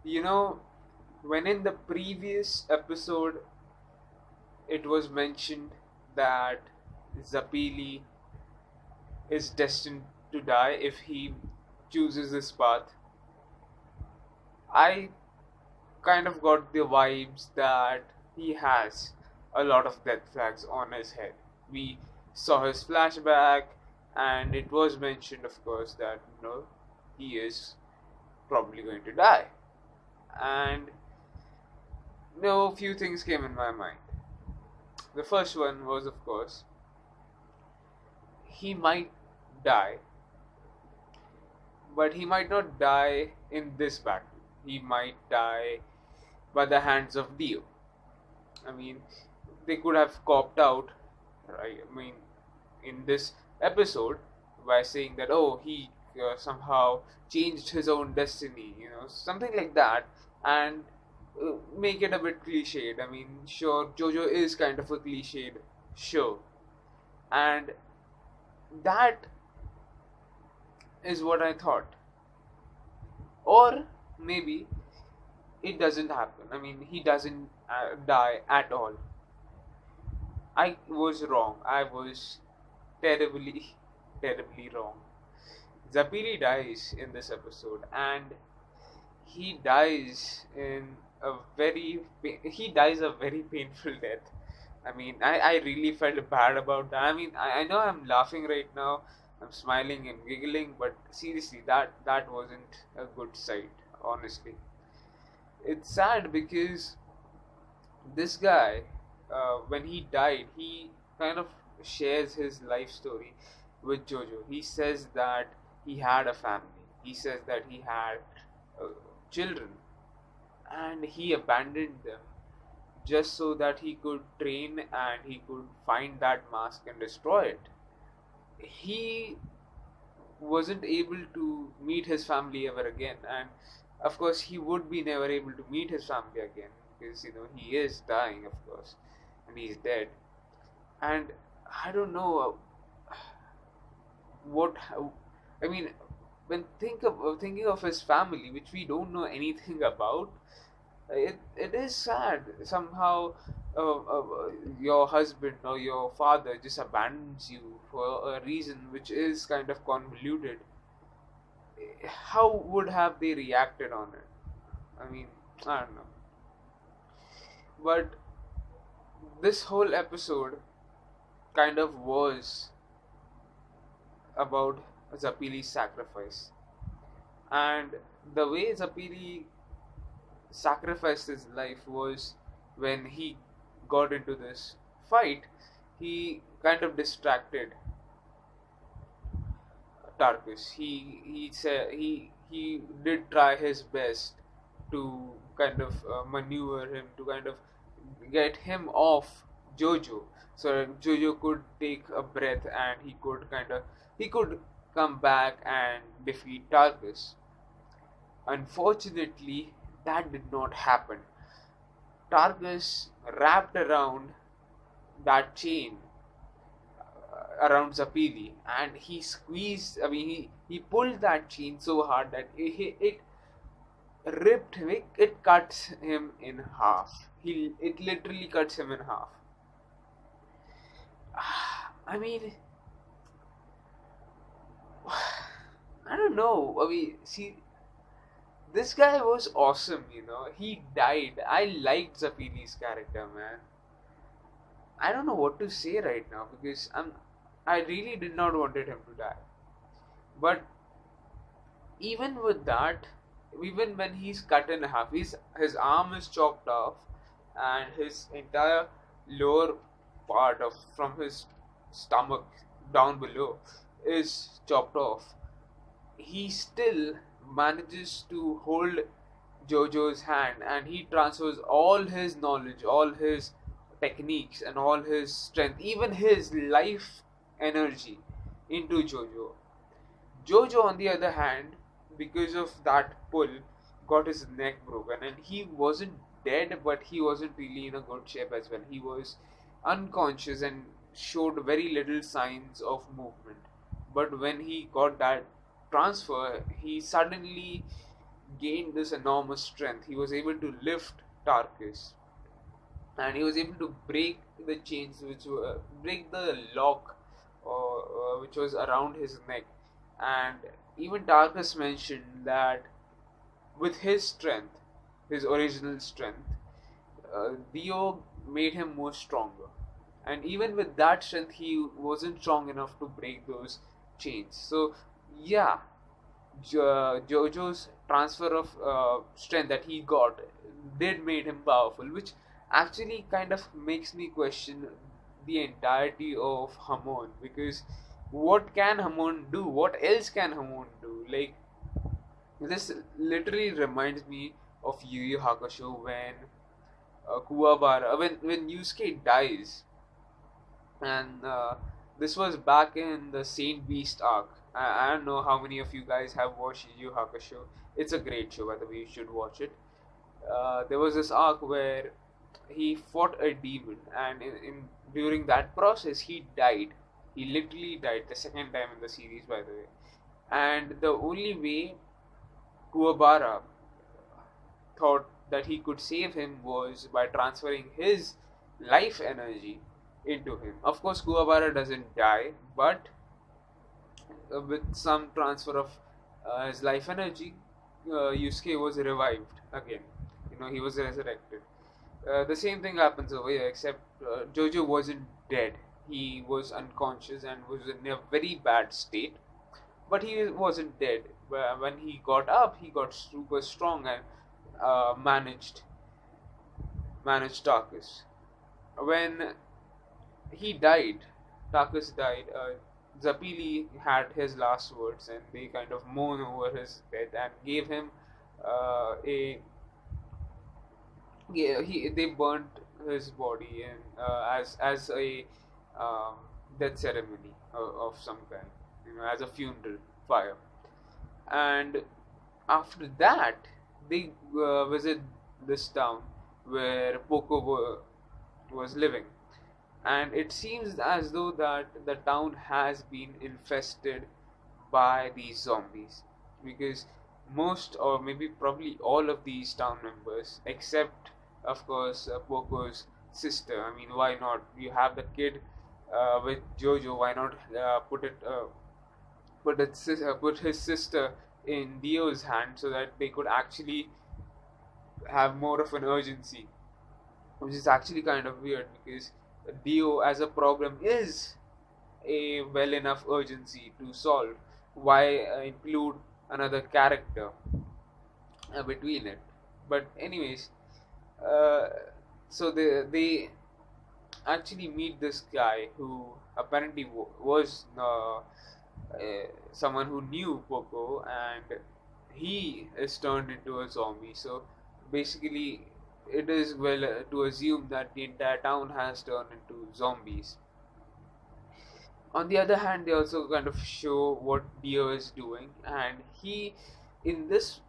You know, when in the previous episode it was mentioned that Zapili is destined to die if he chooses this path, I kind of got the vibes that he has a lot of death flags on his head. We saw his flashback, and it was mentioned, of course, that he is probably going to die. And few things came in my mind. The first one was, of course, he might die, but he might not die in this battle. He might die by the hands of Dio. I mean, they could have copped out, right? I mean, in this episode by saying that, oh, he somehow changed his own destiny, something like that, and make it a bit cliched. I mean, sure, Jojo is kind of a cliched show, and that is what I thought. Or maybe it doesn't happen. I mean, he doesn't die at all. I was wrong. I was terribly, terribly wrong. Zapiri dies in this episode, and he dies he dies a very painful death. I mean, I really felt bad about that. I mean, I know I'm laughing right now, I'm smiling and giggling, but seriously, that wasn't a good sight, honestly. It's sad because this guy, when he died, he kind of shares his life story with Jojo. He says that he had a family. He says that he had uh, children, and he abandoned them just so that he could train and he could find that mask and destroy it. He wasn't able to meet his family ever again, and of course he would be never able to meet his family again because he is dying, of course, and he's dead. And I don't know what I mean when thinking of his family, which we don't know anything about. It is sad somehow. Your husband or your father just abandons you for a reason which is kind of convoluted. How would have they reacted on it? I mean, I don't know. But this whole episode kind of was about Zapili's sacrifice. And the way Zapili sacrificed his life was when he got into this fight, he kind of distracted Tarkus. He said he did try his best to kind of maneuver him, to kind of get him off Jojo, so that Jojo could take a breath and he could come back and defeat Tarkus. Unfortunately, that did not happen. Targus wrapped around that chain around Zapili, and he squeezed. I mean, he pulled that chain so hard that it ripped him. It cuts him in half. It literally cuts him in half. I mean, I don't know. I mean, see, this guy was awesome. He died. I liked Zapili's character, man. I don't know what to say right now because I really did not wanted him to die. But even with that, even when he's cut in half, his arm is chopped off, and his entire lower part of from his stomach down below is chopped off. He still manages to hold Jojo's hand, and he transfers all his knowledge, all his techniques, and all his strength, even his life energy into Jojo. Jojo, on the other hand, because of that pull, got his neck broken, and he wasn't dead, but he wasn't really in a good shape as well. He was unconscious and showed very little signs of movement. But when he got that transfer, he suddenly gained this enormous strength. He was able to lift Tarkus, and he was able to break the chains, which were break the lock, which was around his neck. And even Tarkus mentioned that with his strength, his original strength, Dio made him more stronger. And even with that strength, he wasn't strong enough to break those chains. So, yeah, Jojo's transfer of strength that he got did made him powerful, which actually kind of makes me question the entirety of Hamon, because what can Hamon do? What else can Hamon do? Like, this literally reminds me of Yu Yu Hakusho when Kuwabara, when Yusuke dies, and this was back in the Saint Beast arc. I don't know how many of you guys have watched Yu Yu Hakusho. It's a great show, by the way. You should watch it. There was this arc where he fought a demon, and in during that process, he died. He literally died the second time in the series, by the way. And the only way Kuwabara thought that he could save him was by transferring his life energy into him. Of course, Kuwabara doesn't die, but with some transfer of his life energy, Yusuke was revived again. He was resurrected. The same thing happens over here, except Jojo wasn't dead. He was unconscious and was in a very bad state, but he wasn't dead. When he got up, he got super strong and managed Tarkus. When he died, Tarkus died. Zapili had his last words, and they kind of mourned over his death and gave him a yeah. They burnt his body and as a um, death ceremony of some kind, as a funeral fire. And after that, they visit this town where was living, and it seems as though that the town has been infested by these zombies, because most, or maybe probably all of these town members, except of course Poco's sister. I mean, why not? You have the kid with Jojo. Why not put his sister in Dio's hand so that they could actually have more of an urgency, which is actually kind of weird because Dio as a problem is a well enough urgency to solve. Why include another character between it? But anyways, uh, so they actually meet this guy who apparently was someone who knew Poco, and he is turned into a zombie. So basically, it is well to assume that the entire town has turned into zombies. On the other hand, they also kind of show what Dio is doing, and he, in this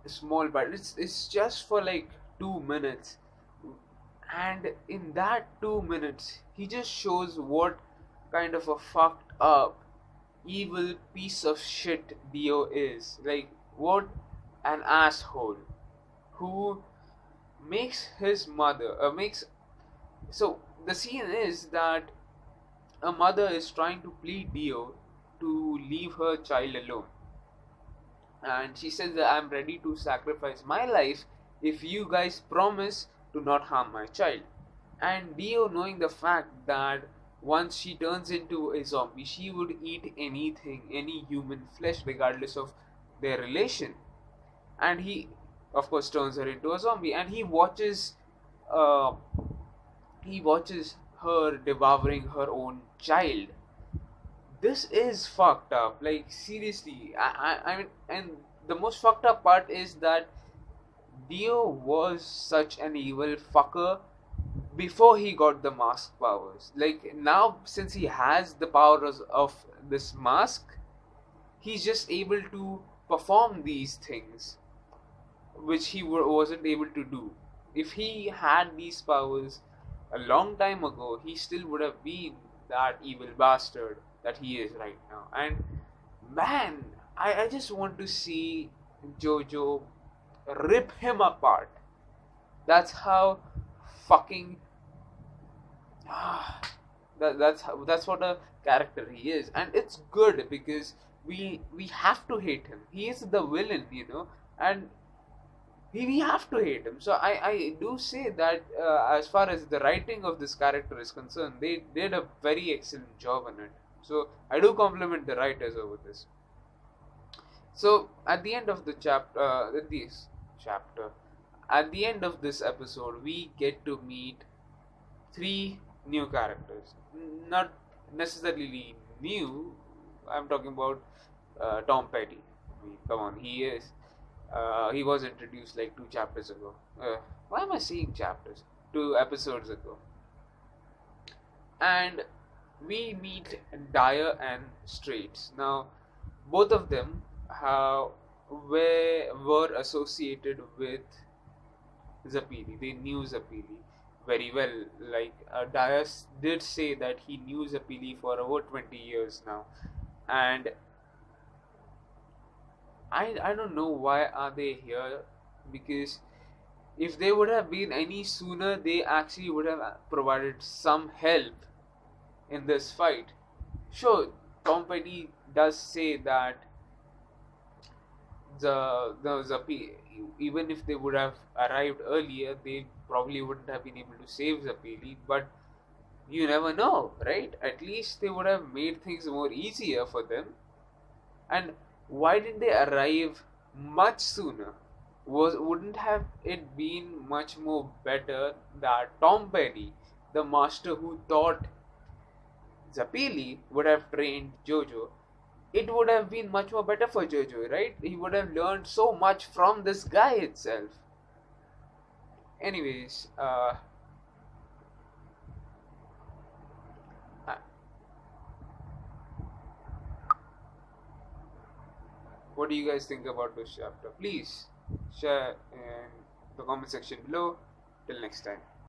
small part, it's just for like 2 minutes, and in that 2 minutes, he just shows what kind of a fucked up, evil piece of shit Dio is. Like, what an asshole who makes his mother makes so the scene is that a mother is trying to plead Dio to leave her child alone, and she says that I'm ready to sacrifice my life if you guys promise to not harm my child. And Dio, knowing the fact that once she turns into a zombie, she would eat anything, any human flesh, regardless of their relation. And he, of course, turns her into a zombie, and uh, he watches her devouring her own child. This is fucked up. Like, seriously, I mean, and the most fucked up part is that Dio was such an evil fucker before he got the mask powers. Like, now, since he has the powers of this mask, he's just able to perform these things which he wasn't able to do. If he had these powers a long time ago, he still would have been that evil bastard that he is right now. And man, I just want to see Jojo rip him apart. That's how fucking that's what a character he is, and it's good because we have to hate him. He is the villain, and we have to hate him. So I do say that as far as the writing of this character is concerned, they did a very excellent job on it. So I do compliment the writers over this. So at the end of the chapter, at the end of this episode, we get to meet three new characters. Not necessarily new. I'm talking about Tom Petty. I mean, come on, he was introduced like 2 chapters ago. Why am I saying chapters? 2 episodes ago. And we meet Dyer and Straits. Now, both of them were associated with Zapili. They knew Zapili very well. Like Dias did say that he knew Zapili for over 20 years now, and I don't know why are they here, because if they would have been any sooner, they actually would have provided some help in this fight. Sure, Tom Petty does say that the Zapi, even if they would have arrived earlier, they probably wouldn't have been able to save Zapili. But you never know, right? At least they would have made things more easier for them. And why didn't they arrive much sooner? Wouldn't have it been much more better that Tom Petty, the master who taught Zapili, would have trained Jojo? It would have been much more better for Jojo, right? He would have learned so much from this guy itself. Anyways, what do you guys think about this chapter? Please share in the comment section below. Till next time.